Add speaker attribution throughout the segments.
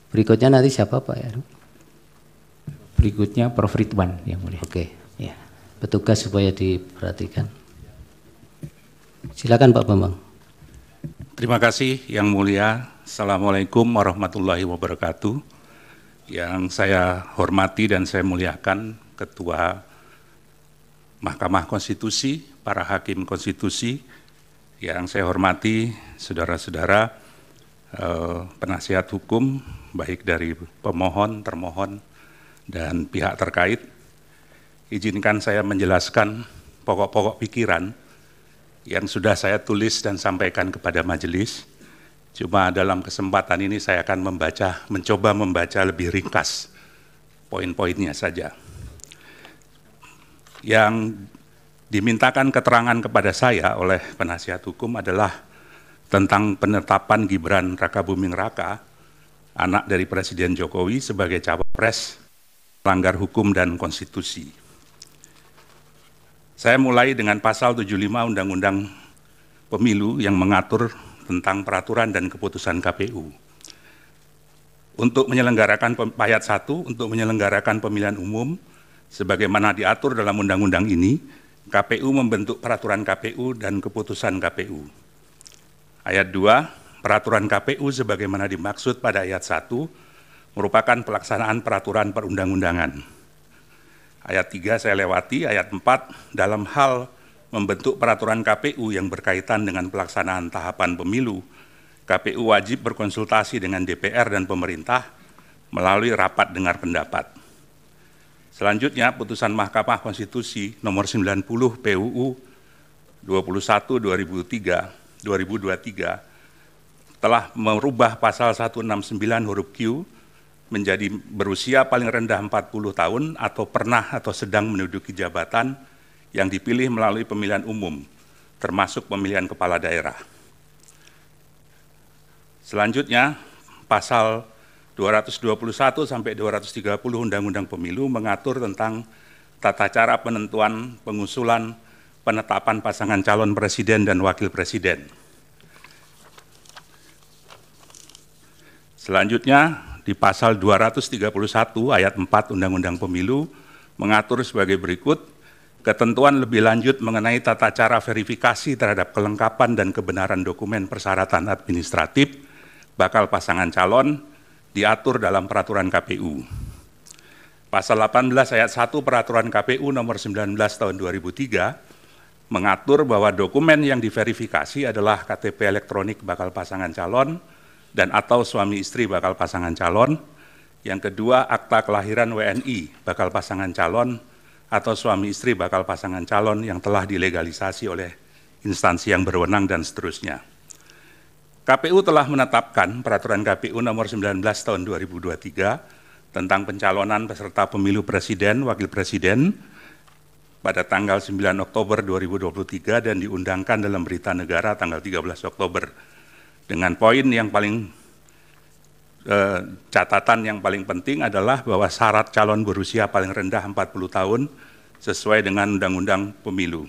Speaker 1: Berikutnya nanti siapa Pak Heru?
Speaker 2: Berikutnya Prof. Ridwan yang mulia.
Speaker 1: Oke, ya. Petugas supaya diperhatikan. Silakan Pak Bambang.
Speaker 3: Terima kasih Yang Mulia. Assalamualaikum warahmatullahi wabarakatuh. Yang saya hormati dan saya muliakan Ketua Mahkamah Konstitusi, para Hakim Konstitusi, yang saya hormati saudara-saudara penasihat hukum, baik dari pemohon, termohon, dan pihak terkait. Izinkan saya menjelaskan pokok-pokok pikiran yang sudah saya tulis dan sampaikan kepada majelis. Cuma dalam kesempatan ini saya akan mencoba membaca lebih ringkas poin-poinnya saja. Yang dimintakan keterangan kepada saya oleh penasihat hukum adalah tentang penetapan Gibran Rakabuming Raka, anak dari Presiden Jokowi, sebagai cawapres melanggar hukum dan konstitusi. Saya mulai dengan pasal 75 Undang-Undang Pemilu yang mengatur tentang peraturan dan keputusan KPU. Untuk menyelenggarakan ayat 1, untuk menyelenggarakan pemilihan umum, sebagaimana diatur dalam undang-undang ini, KPU membentuk peraturan KPU dan keputusan KPU. Ayat 2, peraturan KPU sebagaimana dimaksud pada ayat 1, merupakan pelaksanaan peraturan perundang-undangan. Ayat 3 saya lewati, ayat 4, dalam hal membentuk peraturan KPU yang berkaitan dengan pelaksanaan tahapan pemilu, KPU wajib berkonsultasi dengan DPR dan pemerintah melalui rapat dengar pendapat. Selanjutnya, putusan Mahkamah Konstitusi nomor 90 PUU 21/2023 telah merubah pasal 169 huruf Q menjadi berusia paling rendah 40 tahun atau pernah atau sedang menduduki jabatan yang dipilih melalui pemilihan umum, termasuk pemilihan kepala daerah. Selanjutnya, pasal 221 sampai 230 Undang-Undang Pemilu mengatur tentang tata cara penentuan, pengusulan, penetapan pasangan calon presiden dan wakil presiden. Selanjutnya, di pasal 231 ayat 4 Undang-Undang Pemilu mengatur sebagai berikut, ketentuan lebih lanjut mengenai tata cara verifikasi terhadap kelengkapan dan kebenaran dokumen persyaratan administratif bakal pasangan calon diatur dalam peraturan KPU. Pasal 18 ayat 1 peraturan KPU nomor 19 tahun 2003 mengatur bahwa dokumen yang diverifikasi adalah KTP elektronik bakal pasangan calon dan atau suami istri bakal pasangan calon. Yang kedua, akta kelahiran WNI bakal pasangan calon atau suami istri bakal pasangan calon yang telah dilegalisasi oleh instansi yang berwenang dan seterusnya. KPU telah menetapkan peraturan KPU nomor 19 tahun 2023 tentang pencalonan peserta pemilu presiden, wakil presiden pada tanggal 9 Oktober 2023 dan diundangkan dalam berita negara tanggal 13 Oktober. Dengan poin yang paling catatan yang paling penting adalah bahwa syarat calon berusia paling rendah 40 tahun sesuai dengan Undang-Undang Pemilu.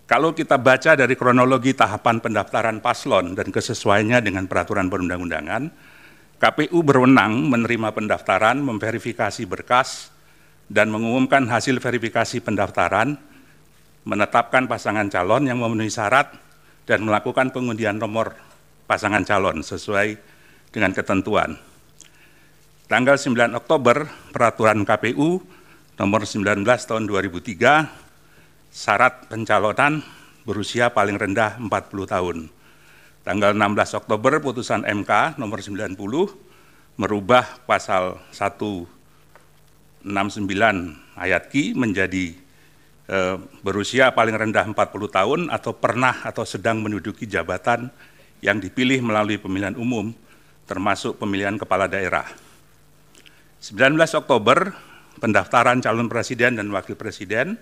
Speaker 3: Kalau kita baca dari kronologi tahapan pendaftaran paslon dan kesesuaiannya dengan peraturan perundang-undangan, KPU berwenang menerima pendaftaran, memverifikasi berkas, dan mengumumkan hasil verifikasi pendaftaran, menetapkan pasangan calon yang memenuhi syarat, dan melakukan pengundian nomor pasangan calon sesuai dengan ketentuan. Tanggal 9 Oktober, peraturan KPU nomor 19 tahun 2003, syarat pencalonan berusia paling rendah 40 tahun. Tanggal 16 Oktober, putusan MK nomor 90 merubah pasal 169 ayat Q menjadi berusia paling rendah 40 tahun atau pernah atau sedang menduduki jabatan yang dipilih melalui pemilihan umum, termasuk pemilihan kepala daerah. 19 Oktober, pendaftaran calon presiden dan wakil presiden.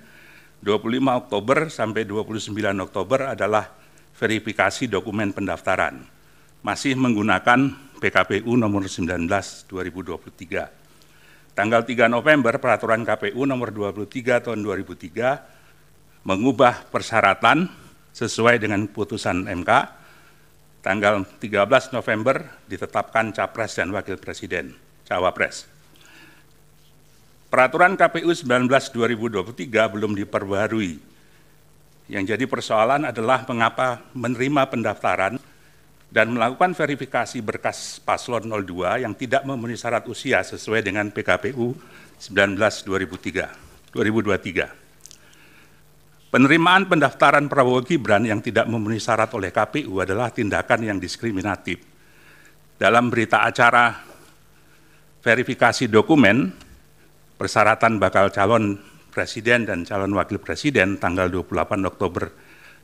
Speaker 3: 25 Oktober sampai 29 Oktober adalah verifikasi dokumen pendaftaran. Masih menggunakan PKPU nomor 19 2023. Tanggal 3 November, peraturan KPU nomor 23 tahun 2003 mengubah persyaratan sesuai dengan putusan MK. tanggal 13 November ditetapkan Capres dan Wakil Presiden, Cawapres. Peraturan KPU 19/2023 belum diperbaharui. Yang jadi persoalan adalah mengapa menerima pendaftaran dan melakukan verifikasi berkas paslon 02 yang tidak memenuhi syarat usia sesuai dengan PKPU 19/2023. Penerimaan pendaftaran Prabowo Gibran yang tidak memenuhi syarat oleh KPU adalah tindakan yang diskriminatif. Dalam berita acara verifikasi dokumen persyaratan bakal calon presiden dan calon wakil presiden tanggal 28 Oktober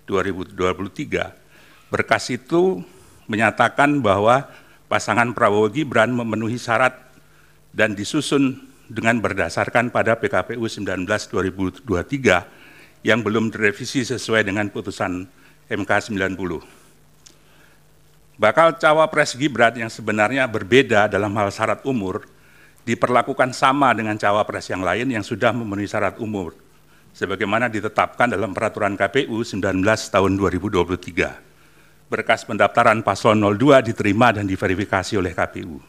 Speaker 3: 2023, berkas itu menyatakan bahwa pasangan Prabowo Gibran memenuhi syarat dan disusun dengan berdasarkan pada PKPU 19/2023 yang belum direvisi sesuai dengan putusan MK 90. Bakal cawapres Gibran yang sebenarnya berbeda dalam hal syarat umur diperlakukan sama dengan cawapres yang lain yang sudah memenuhi syarat umur, sebagaimana ditetapkan dalam Peraturan KPU 19 tahun 2023. Berkas pendaftaran paslon 02 diterima dan diverifikasi oleh KPU.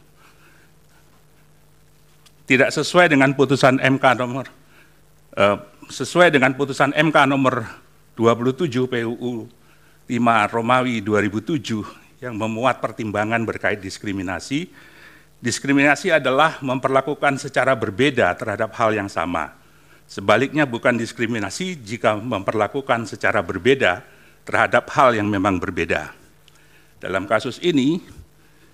Speaker 3: Tidak sesuai dengan putusan MK nomor 27 PUU 5 Romawi 2007 yang memuat pertimbangan berkait diskriminasi. Diskriminasi adalah memperlakukan secara berbeda terhadap hal yang sama. Sebaliknya bukan diskriminasi jika memperlakukan secara berbeda terhadap hal yang memang berbeda. Dalam kasus ini,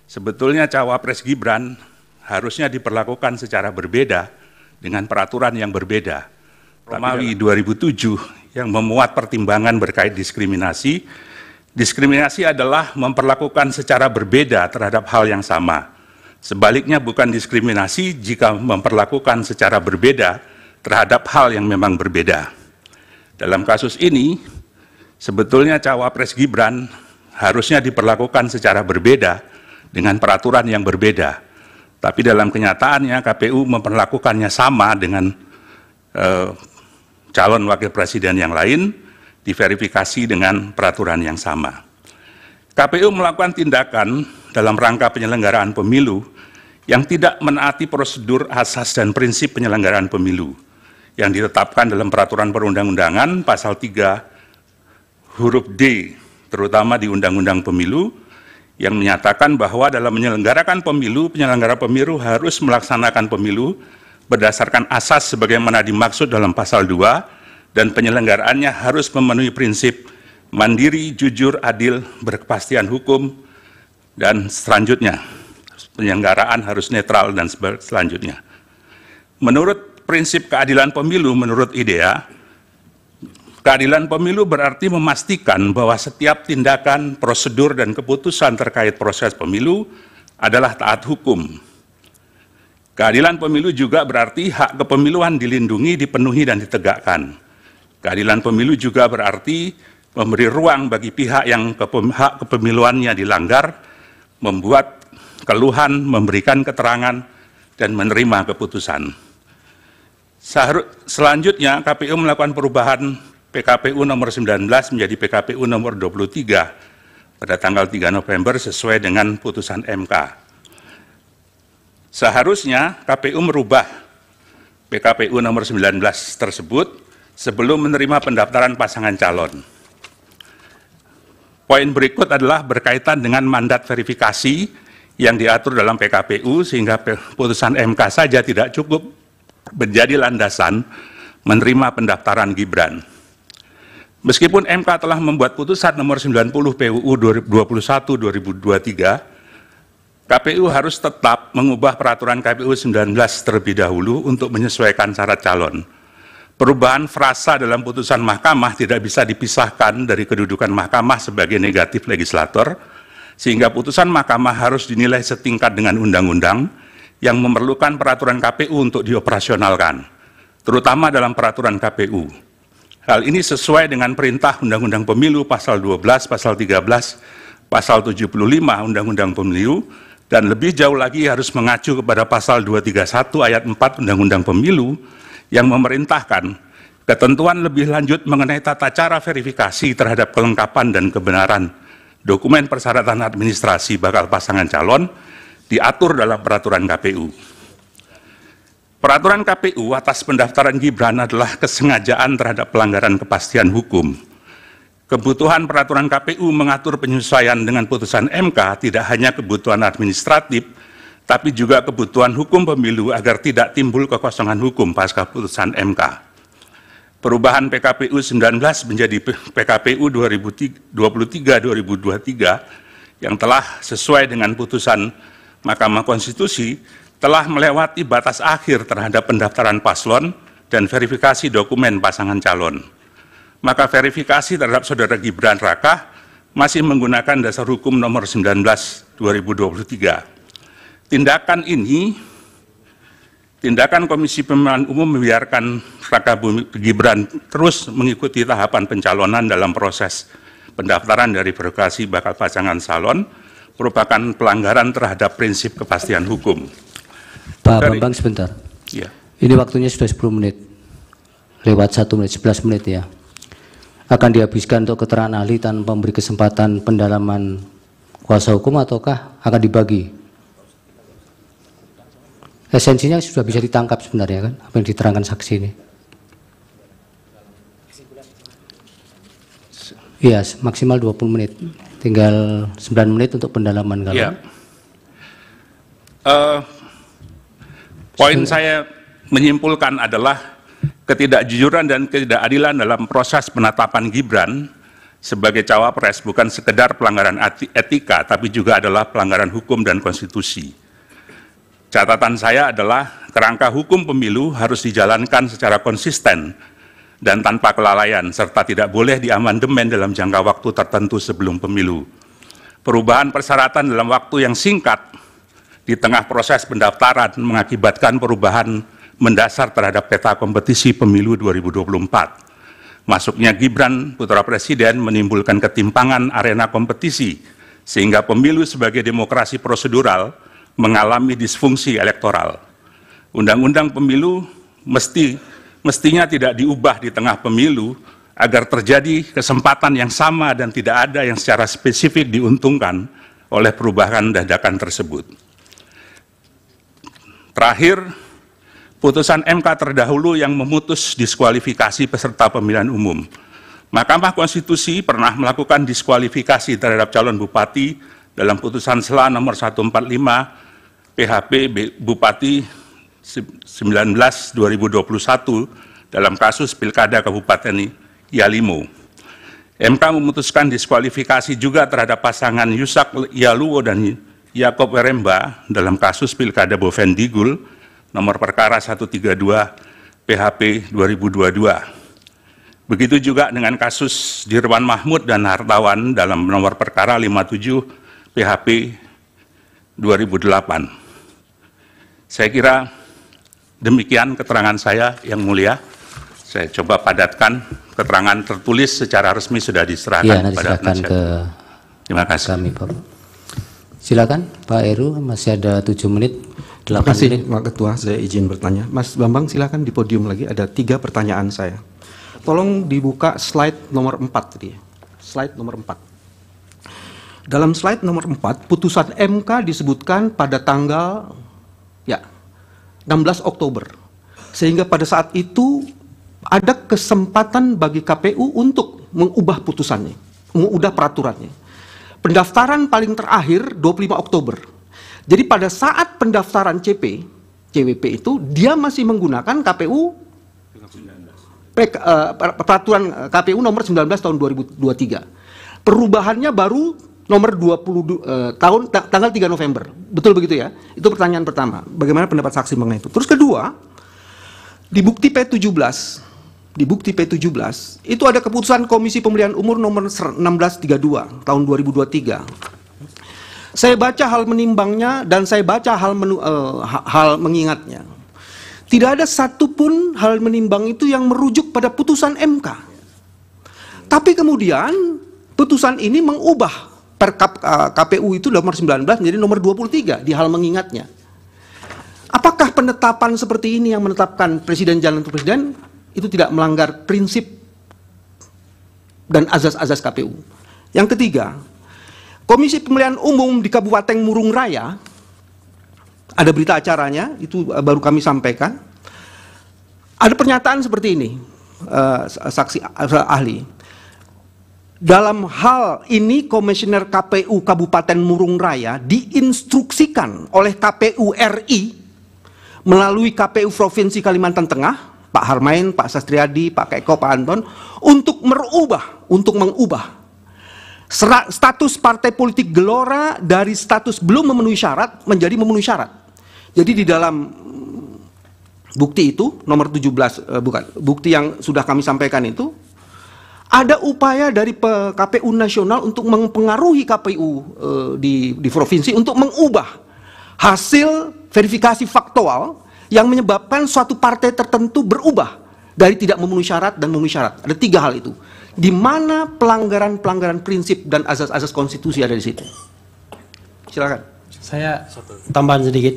Speaker 3: sebetulnya cawapres Gibran harusnya diperlakukan secara berbeda dengan peraturan yang berbeda. Romawi 2007 yang memuat pertimbangan berkait diskriminasi. Diskriminasi adalah memperlakukan secara berbeda terhadap hal yang sama. Sebaliknya bukan diskriminasi jika memperlakukan secara berbeda terhadap hal yang memang berbeda. Dalam kasus ini, sebetulnya cawapres Gibran harusnya diperlakukan secara berbeda dengan peraturan yang berbeda. Tapi dalam kenyataannya KPU memperlakukannya sama dengan calon wakil presiden yang lain, diverifikasi dengan peraturan yang sama. KPU melakukan tindakan dalam rangka penyelenggaraan pemilu yang tidak menaati prosedur asas dan prinsip penyelenggaraan pemilu yang ditetapkan dalam peraturan perundang-undangan pasal 3 huruf D, terutama di Undang-Undang Pemilu, yang menyatakan bahwa dalam menyelenggarakan pemilu, penyelenggara pemilu harus melaksanakan pemilu berdasarkan asas sebagaimana dimaksud dalam pasal 2 dan penyelenggaraannya harus memenuhi prinsip mandiri, jujur, adil, berkepastian hukum, dan selanjutnya. Penyelenggaraan harus netral dan selanjutnya. Menurut prinsip keadilan pemilu, menurut IDEA, keadilan pemilu berarti memastikan bahwa setiap tindakan, prosedur, dan keputusan terkait proses pemilu adalah taat hukum. Keadilan pemilu juga berarti hak kepemiluan dilindungi, dipenuhi, dan ditegakkan. Keadilan pemilu juga berarti memberi ruang bagi pihak yang hak kepemiluannya dilanggar, membuat keluhan, memberikan keterangan, dan menerima keputusan. Selanjutnya, KPU melakukan perubahan PKPU nomor 19 menjadi PKPU nomor 23 pada tanggal 3 November sesuai dengan putusan MK. Seharusnya KPU merubah PKPU nomor 19 tersebut sebelum menerima pendaftaran pasangan calon. Poin berikut adalah berkaitan dengan mandat verifikasi yang diatur dalam PKPU sehingga putusan MK saja tidak cukup menjadi landasan menerima pendaftaran Gibran. Meskipun MK telah membuat putusan nomor 90 PUU 21/2023, KPU harus tetap mengubah peraturan KPU 19 terlebih dahulu untuk menyesuaikan syarat calon. Perubahan frasa dalam putusan mahkamah tidak bisa dipisahkan dari kedudukan mahkamah sebagai negatif legislator, sehingga putusan mahkamah harus dinilai setingkat dengan undang-undang yang memerlukan peraturan KPU untuk dioperasionalkan, terutama dalam peraturan KPU. Hal ini sesuai dengan perintah Undang-Undang Pemilu pasal 12, pasal 13, pasal 75 Undang-Undang Pemilu, dan lebih jauh lagi harus mengacu kepada pasal 231 ayat 4 Undang-Undang Pemilu yang memerintahkan ketentuan lebih lanjut mengenai tata cara verifikasi terhadap kelengkapan dan kebenaran dokumen persyaratan administrasi bakal pasangan calon diatur dalam peraturan KPU. Peraturan KPU atas pendaftaran Gibran adalah kesengajaan terhadap pelanggaran kepastian hukum. Kebutuhan peraturan KPU mengatur penyesuaian dengan putusan MK tidak hanya kebutuhan administratif, tapi juga kebutuhan hukum pemilu agar tidak timbul kekosongan hukum pasca putusan MK. Perubahan PKPU 19 menjadi PKPU 2023-2023 yang telah sesuai dengan putusan Mahkamah Konstitusi telah melewati batas akhir terhadap pendaftaran paslon dan verifikasi dokumen pasangan calon. Maka verifikasi terhadap Saudara Gibran Raka masih menggunakan dasar hukum nomor 19/2023. Tindakan Komisi Pemilihan Umum membiarkan Raka Gibran terus mengikuti tahapan pencalonan dalam proses pendaftaran dari verifikasi bakal pasangan calon merupakan pelanggaran terhadap prinsip kepastian hukum.
Speaker 1: Pak Bambang sebentar.
Speaker 3: Ya.
Speaker 1: Ini waktunya sudah 10 menit. Lewat 1 menit, 11 menit ya. Akan dihabiskan untuk keterangan ahli tanpa memberi kesempatan pendalaman kuasa hukum ataukah akan dibagi? Esensinya sudah bisa ditangkap sebenarnya kan, apa yang diterangkan saksi ini. Iya, maksimal 20 menit. Tinggal 9 menit untuk pendalaman kalau.
Speaker 3: Ya. Poin saya menyimpulkan adalah ketidakjujuran dan ketidakadilan dalam proses penetapan Gibran sebagai cawapres bukan sekedar pelanggaran etika, tapi juga adalah pelanggaran hukum dan konstitusi. Catatan saya adalah kerangka hukum pemilu harus dijalankan secara konsisten dan tanpa kelalaian, serta tidak boleh diamandemen dalam jangka waktu tertentu sebelum pemilu. Perubahan persyaratan dalam waktu yang singkat di tengah proses pendaftaran mengakibatkan perubahan mendasar terhadap peta kompetisi pemilu 2024. Masuknya Gibran putra presiden menimbulkan ketimpangan arena kompetisi, sehingga pemilu sebagai demokrasi prosedural mengalami disfungsi elektoral. Undang-undang pemilu mestinya tidak diubah di tengah pemilu agar terjadi kesempatan yang sama dan tidak ada yang secara spesifik diuntungkan oleh perubahan dadakan tersebut. Terakhir, putusan MK terdahulu yang memutus diskualifikasi peserta pemilihan umum. Mahkamah Konstitusi pernah melakukan diskualifikasi terhadap calon bupati dalam putusan SELA nomor 145 PHP Bupati 19/2021 dalam kasus Pilkada Kabupaten Yalimo. MK memutuskan diskualifikasi juga terhadap pasangan Yusak Yaluwo dan Yakob Weremba dalam kasus Pilkada Bovendigul nomor perkara 132 PHP 2022. Begitu juga dengan kasus Dirwan Mahmud dan Hartawan dalam nomor perkara 57 PHP 2008. Saya kira demikian keterangan saya, Yang Mulia. Saya coba padatkan, keterangan tertulis secara resmi sudah diserahkan kepada penasihat. Terima kasih.
Speaker 1: Kami, Pak. Silakan Pak Heru, masih ada 7 menit.
Speaker 2: Terima kasih Pak Ketua, saya izin bertanya. Mas Bambang silakan di podium lagi, ada 3 pertanyaan saya. Tolong dibuka slide nomor 4 tadi. Slide nomor 4. Dalam slide nomor 4, putusan MK disebutkan pada tanggal 16 Oktober. Sehingga pada saat itu ada kesempatan bagi KPU untuk mengubah putusannya, mengubah peraturannya. Pendaftaran paling terakhir 25 Oktober. Jadi pada saat pendaftaran CWP itu dia masih menggunakan peraturan KPU nomor 19 tahun 2023. Perubahannya baru nomor 20 tanggal 3 November. Betul begitu ya? Itu pertanyaan pertama. Bagaimana pendapat saksi mengenai itu? Terus kedua, di bukti P17 itu ada keputusan Komisi Pemilihan Umum nomor 1632 tahun 2023. Saya baca hal menimbangnya dan saya baca hal mengingatnya. Tidak ada satupun hal menimbang itu yang merujuk pada putusan MK. Tapi kemudian putusan ini mengubah KPU itu nomor 19 menjadi nomor 23 di hal mengingatnya. Apakah penetapan seperti ini yang menetapkan presiden jalan untuk presiden itu tidak melanggar prinsip dan azas-azas KPU? Yang ketiga, Komisi Pemilihan Umum di Kabupaten Murung Raya, ada berita acaranya, itu baru kami sampaikan. Ada pernyataan seperti ini, saksi ahli. Dalam hal ini, Komisioner KPU Kabupaten Murung Raya diinstruksikan oleh KPU RI melalui KPU Provinsi Kalimantan Tengah, Pak Harmain, Pak Sastriadi, Pak Keko, Pak Anton, untuk mengubah status partai politik Gelora dari status belum memenuhi syarat menjadi memenuhi syarat. Jadi di dalam bukti itu, nomor 17, bukti yang sudah kami sampaikan itu, ada upaya dari KPU nasional untuk mempengaruhi KPU di provinsi untuk mengubah hasil verifikasi faktual yang menyebabkan suatu partai tertentu berubah dari tidak memenuhi syarat dan memenuhi syarat. Ada 3 hal itu. Di mana pelanggaran prinsip dan asas-asas konstitusi ada di situ. Silakan.
Speaker 4: Saya tambahan sedikit.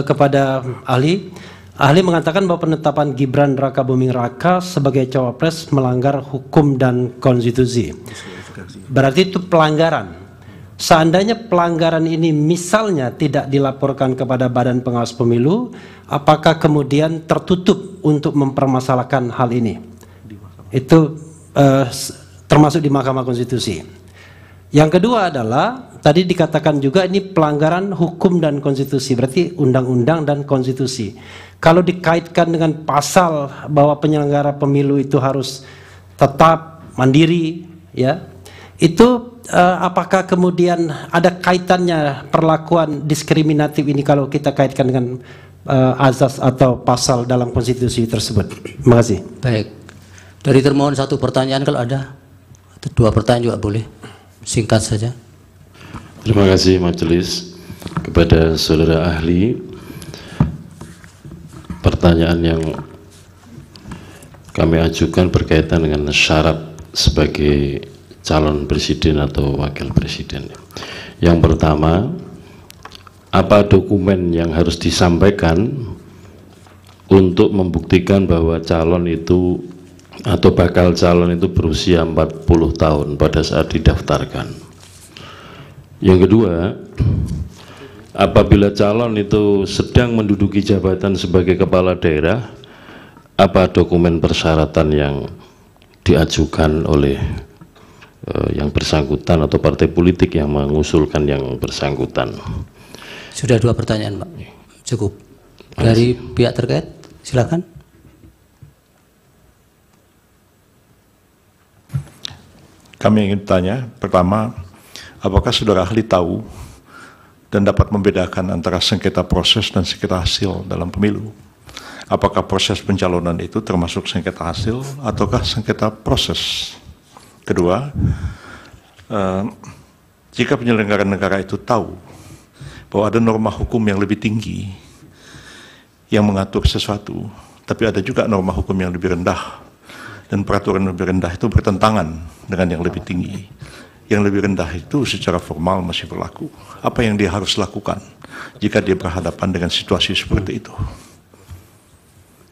Speaker 4: Kepada ahli. Ahli mengatakan bahwa penetapan Gibran Rakabuming Raka sebagai cawapres melanggar hukum dan konstitusi. Berarti itu pelanggaran. Seandainya pelanggaran ini misalnya tidak dilaporkan kepada Badan Pengawas Pemilu, apakah kemudian tertutup untuk mempermasalahkan hal ini? Itu termasuk di Mahkamah Konstitusi. Yang kedua adalah, tadi dikatakan juga ini pelanggaran hukum dan konstitusi, berarti undang-undang dan konstitusi. Kalau dikaitkan dengan pasal bahwa penyelenggara pemilu itu harus tetap mandiri, ya, itu apakah kemudian ada kaitannya perlakuan diskriminatif ini kalau kita kaitkan dengan azas atau pasal dalam konstitusi tersebut? Terima kasih.
Speaker 1: Baik. Dari termohon 1 pertanyaan kalau ada, atau 2 pertanyaan juga boleh. Singkat saja.
Speaker 5: Terima kasih majelis. Kepada saudara ahli, pertanyaan yang kami ajukan berkaitan dengan syarat sebagai calon presiden atau wakil presiden. Yang pertama, apa dokumen yang harus disampaikan untuk membuktikan bahwa calon itu atau bakal calon itu berusia 40 tahun pada saat didaftarkan. Yang kedua, apabila calon itu sedang menduduki jabatan sebagai kepala daerah, apa dokumen persyaratan yang diajukan oleh yang bersangkutan atau partai politik yang mengusulkan yang bersangkutan?
Speaker 1: Sudah 2 pertanyaan, Pak. Cukup. Dari pihak terkait, silakan.
Speaker 6: Kami ingin tanya, pertama, apakah saudara ahli tahu dan dapat membedakan antara sengketa proses dan sengketa hasil dalam pemilu? Apakah proses pencalonan itu termasuk sengketa hasil ataukah sengketa proses? Kedua, jika penyelenggara negara itu tahu bahwa ada norma hukum yang lebih tinggi yang mengatur sesuatu, tapi ada juga norma hukum yang lebih rendah, dan peraturan lebih rendah itu bertentangan dengan yang lebih tinggi. Yang lebih rendah itu secara formal masih berlaku. Apa yang dia harus lakukan jika dia berhadapan dengan situasi seperti itu?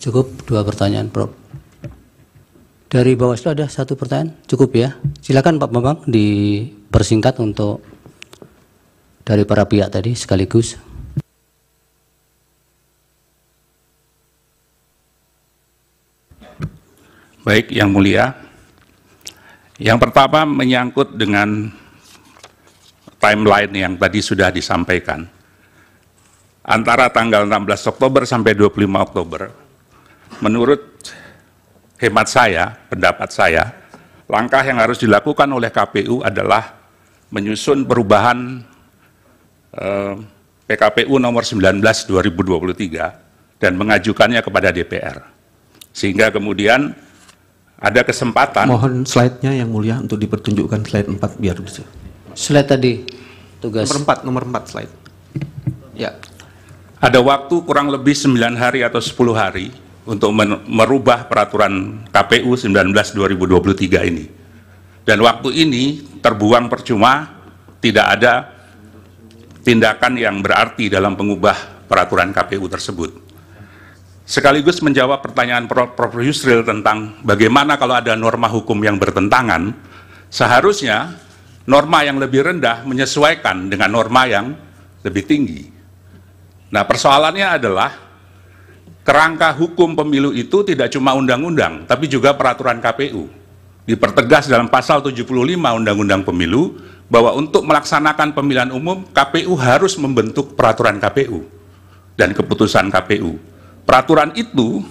Speaker 1: Cukup 2 pertanyaan, Prof. Dari Bawaslu ada 1 pertanyaan, cukup ya. Silakan Pak Bambang dipersingkat untuk dari para pihak tadi sekaligus.
Speaker 3: Baik, Yang Mulia. Yang pertama menyangkut dengan timeline yang tadi sudah disampaikan. Antara tanggal 16 Oktober sampai 25 Oktober, menurut hemat saya, pendapat saya, langkah yang harus dilakukan oleh KPU adalah menyusun perubahan PKPU nomor 19 2023 dan mengajukannya kepada DPR. Sehingga kemudian ada kesempatan.
Speaker 2: Mohon slide-nya Yang Mulia untuk dipertunjukkan slide 4 biar bisa.
Speaker 1: Slide tadi, tugas.
Speaker 2: Nomor 4 slide. Ya.
Speaker 3: Ada waktu kurang lebih 9 hari atau 10 hari untuk merubah peraturan KPU 19 2023 ini. Dan waktu ini terbuang percuma, tidak ada tindakan yang berarti dalam mengubah peraturan KPU tersebut. Sekaligus menjawab pertanyaan Prof. Yusril tentang bagaimana kalau ada norma hukum yang bertentangan, Seharusnya norma yang lebih rendah menyesuaikan dengan norma yang lebih tinggi. Nah, persoalannya adalah kerangka hukum pemilu itu tidak cuma undang-undang, tapi juga peraturan KPU. Dipertegas dalam pasal 75 Undang-Undang Pemilu bahwa untuk melaksanakan pemilihan umum, KPU harus membentuk peraturan KPU dan keputusan KPU. Peraturan itu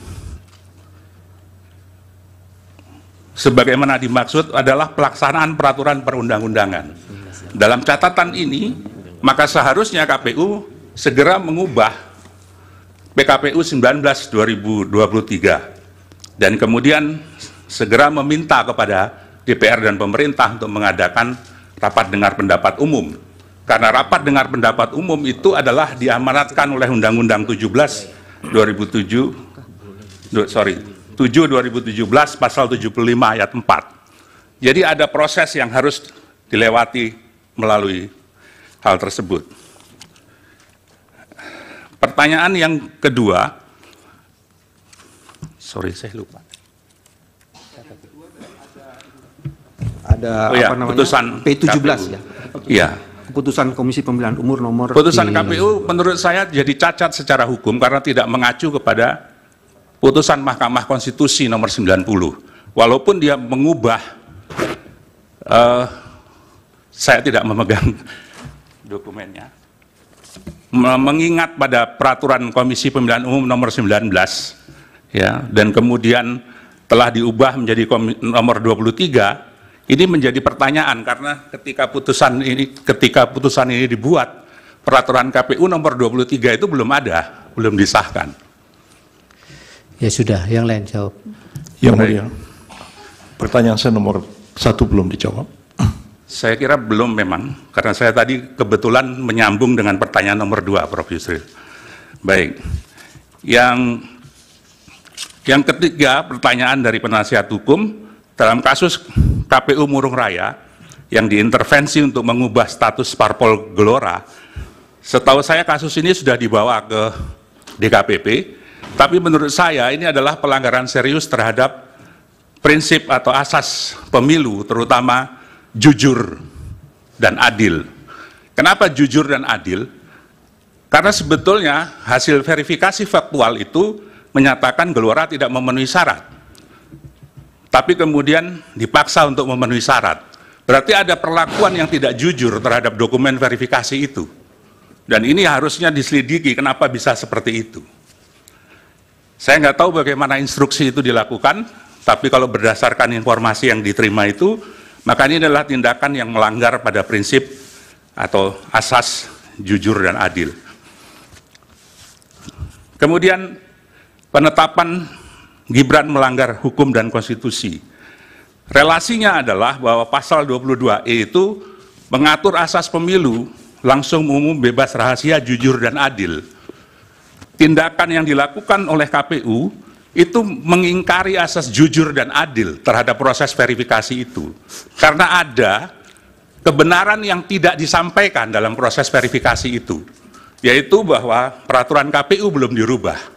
Speaker 3: sebagaimana dimaksud adalah pelaksanaan peraturan perundang-undangan. Dalam catatan ini, maka seharusnya KPU segera mengubah PKPU 19/2023 dan kemudian segera meminta kepada DPR dan pemerintah untuk mengadakan rapat dengar pendapat umum. Karena rapat dengar pendapat umum itu adalah diamanatkan oleh Undang-Undang 7/2017 pasal 75 ayat 4. Jadi ada proses yang harus dilewati melalui hal tersebut. Pertanyaan yang kedua, saya lupa.
Speaker 2: Ada
Speaker 3: putusan
Speaker 2: P17
Speaker 3: KPU.
Speaker 2: ya.
Speaker 3: Iya.
Speaker 2: Keputusan Komisi Pemilihan Umum nomor
Speaker 3: Putusan KPU menurut saya jadi cacat secara hukum karena tidak mengacu kepada putusan Mahkamah Konstitusi nomor 90. Walaupun dia mengubah, saya tidak memegang dokumennya, mengingat pada peraturan Komisi Pemilihan Umum nomor 19, ya, dan kemudian telah diubah menjadi nomor 23. Ini menjadi pertanyaan karena ketika putusan ini dibuat, peraturan KPU nomor 23 itu belum ada, belum disahkan.
Speaker 1: Ya sudah, yang lain jawab.
Speaker 6: Yang mulia, pertanyaan saya nomor 1 belum dijawab.
Speaker 3: Saya kira belum memang, karena saya tadi kebetulan menyambung dengan pertanyaan nomor 2, Prof. Yusril. Baik, yang ketiga pertanyaan dari penasihat hukum, dalam kasus KPU Murung Raya yang diintervensi untuk mengubah status parpol Gelora, setahu saya kasus ini sudah dibawa ke DKPP, tapi menurut saya ini adalah pelanggaran serius terhadap prinsip atau asas pemilu, terutama jujur dan adil. Kenapa jujur dan adil? Karena sebetulnya hasil verifikasi faktual itu menyatakan Gelora tidak memenuhi syarat, tapi kemudian dipaksa untuk memenuhi syarat. Berarti ada perlakuan yang tidak jujur terhadap dokumen verifikasi itu. Dan ini harusnya diselidiki kenapa bisa seperti itu. Saya nggak tahu bagaimana instruksi itu dilakukan, tapi kalau berdasarkan informasi yang diterima itu, maka ini adalah tindakan yang melanggar pada prinsip atau asas jujur dan adil. Kemudian penetapan Gibran melanggar hukum dan konstitusi. Relasinya adalah bahwa pasal 22E itu mengatur asas pemilu langsung, umum, bebas, rahasia, jujur, dan adil. Tindakan yang dilakukan oleh KPU itu mengingkari asas jujur dan adil terhadap proses verifikasi itu. Karena ada kebenaran yang tidak disampaikan dalam proses verifikasi itu, yaitu bahwa peraturan KPU belum dirubah.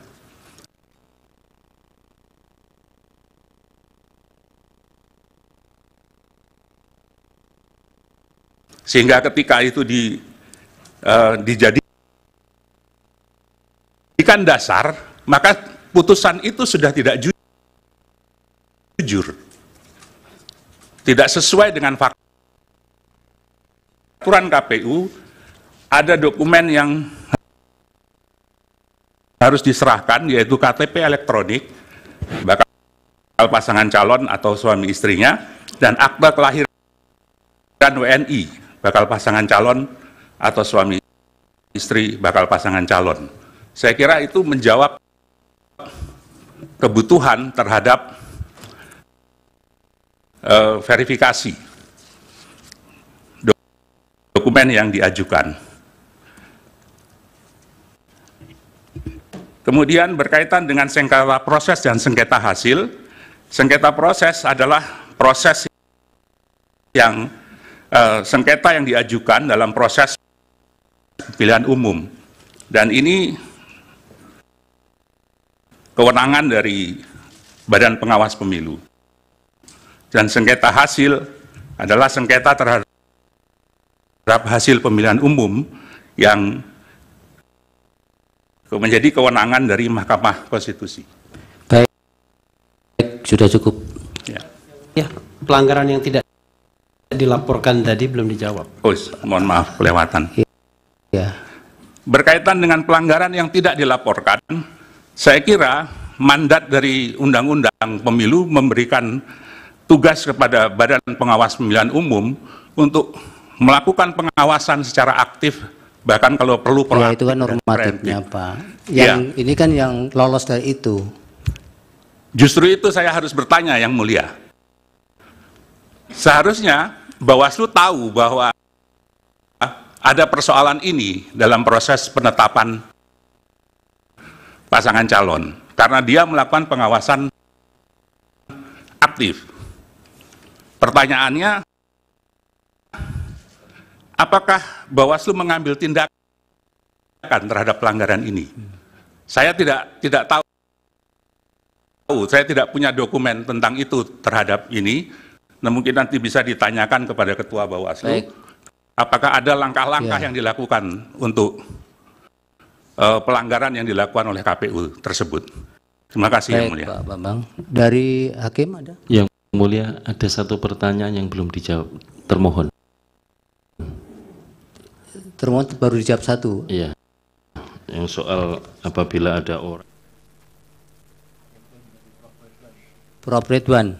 Speaker 3: Sehingga ketika itu dijadikan dasar, maka putusan itu sudah tidak jujur, tidak sesuai dengan fakta. Peraturan KPU ada dokumen yang harus diserahkan, yaitu KTP elektronik, bakal pasangan calon atau suami istrinya, dan akta kelahiran WNI, bakal pasangan calon atau suami istri bakal pasangan calon. Saya kira itu menjawab kebutuhan terhadap verifikasi dokumen yang diajukan. Kemudian berkaitan dengan sengketa proses dan sengketa hasil. Sengketa proses adalah proses yang sengketa yang diajukan dalam proses pemilihan umum, dan ini kewenangan dari Badan Pengawas Pemilu. Dan sengketa hasil adalah sengketa terhadap hasil pemilihan umum yang menjadi kewenangan dari Mahkamah Konstitusi.
Speaker 1: Baik, sudah cukup.
Speaker 3: Ya.
Speaker 4: Ya, pelanggaran yang tidak dilaporkan tadi belum dijawab.
Speaker 3: Oh, mohon maaf, kelewatan.
Speaker 1: Ya.
Speaker 3: Berkaitan dengan pelanggaran yang tidak dilaporkan, saya kira mandat dari Undang-Undang Pemilu memberikan tugas kepada Badan Pengawas Pemilihan Umum untuk melakukan pengawasan secara aktif, bahkan kalau perlu
Speaker 1: Ya,
Speaker 3: proaktif.
Speaker 1: itu kan
Speaker 3: dan
Speaker 1: normatifnya,
Speaker 3: preventif.
Speaker 1: Pak. Yang
Speaker 3: Ya.
Speaker 1: ini kan yang lolos dari itu.
Speaker 3: Justru itu saya harus bertanya, Yang Mulia. Seharusnya Bawaslu tahu bahwa ada persoalan ini dalam proses penetapan pasangan calon, karena dia melakukan pengawasan aktif. Pertanyaannya, apakah Bawaslu mengambil tindakan terhadap pelanggaran ini? Saya tidak tahu, saya tidak punya dokumen tentang itu terhadap ini. Nah, mungkin nanti bisa ditanyakan kepada Ketua Bawaslu.
Speaker 1: Baik.
Speaker 3: Apakah ada langkah-langkah
Speaker 1: Ya.
Speaker 3: yang dilakukan untuk pelanggaran yang dilakukan oleh KPU tersebut? Terima kasih, Yang
Speaker 1: Baik,
Speaker 3: Mulia.
Speaker 1: Pak Bambang. Dari Hakim ada?
Speaker 5: Yang Mulia, ada satu pertanyaan yang belum dijawab. Termohon.
Speaker 1: Termohon baru dijawab satu.
Speaker 5: Iya. Yang soal apabila ada orang
Speaker 1: Prof. Ridwan.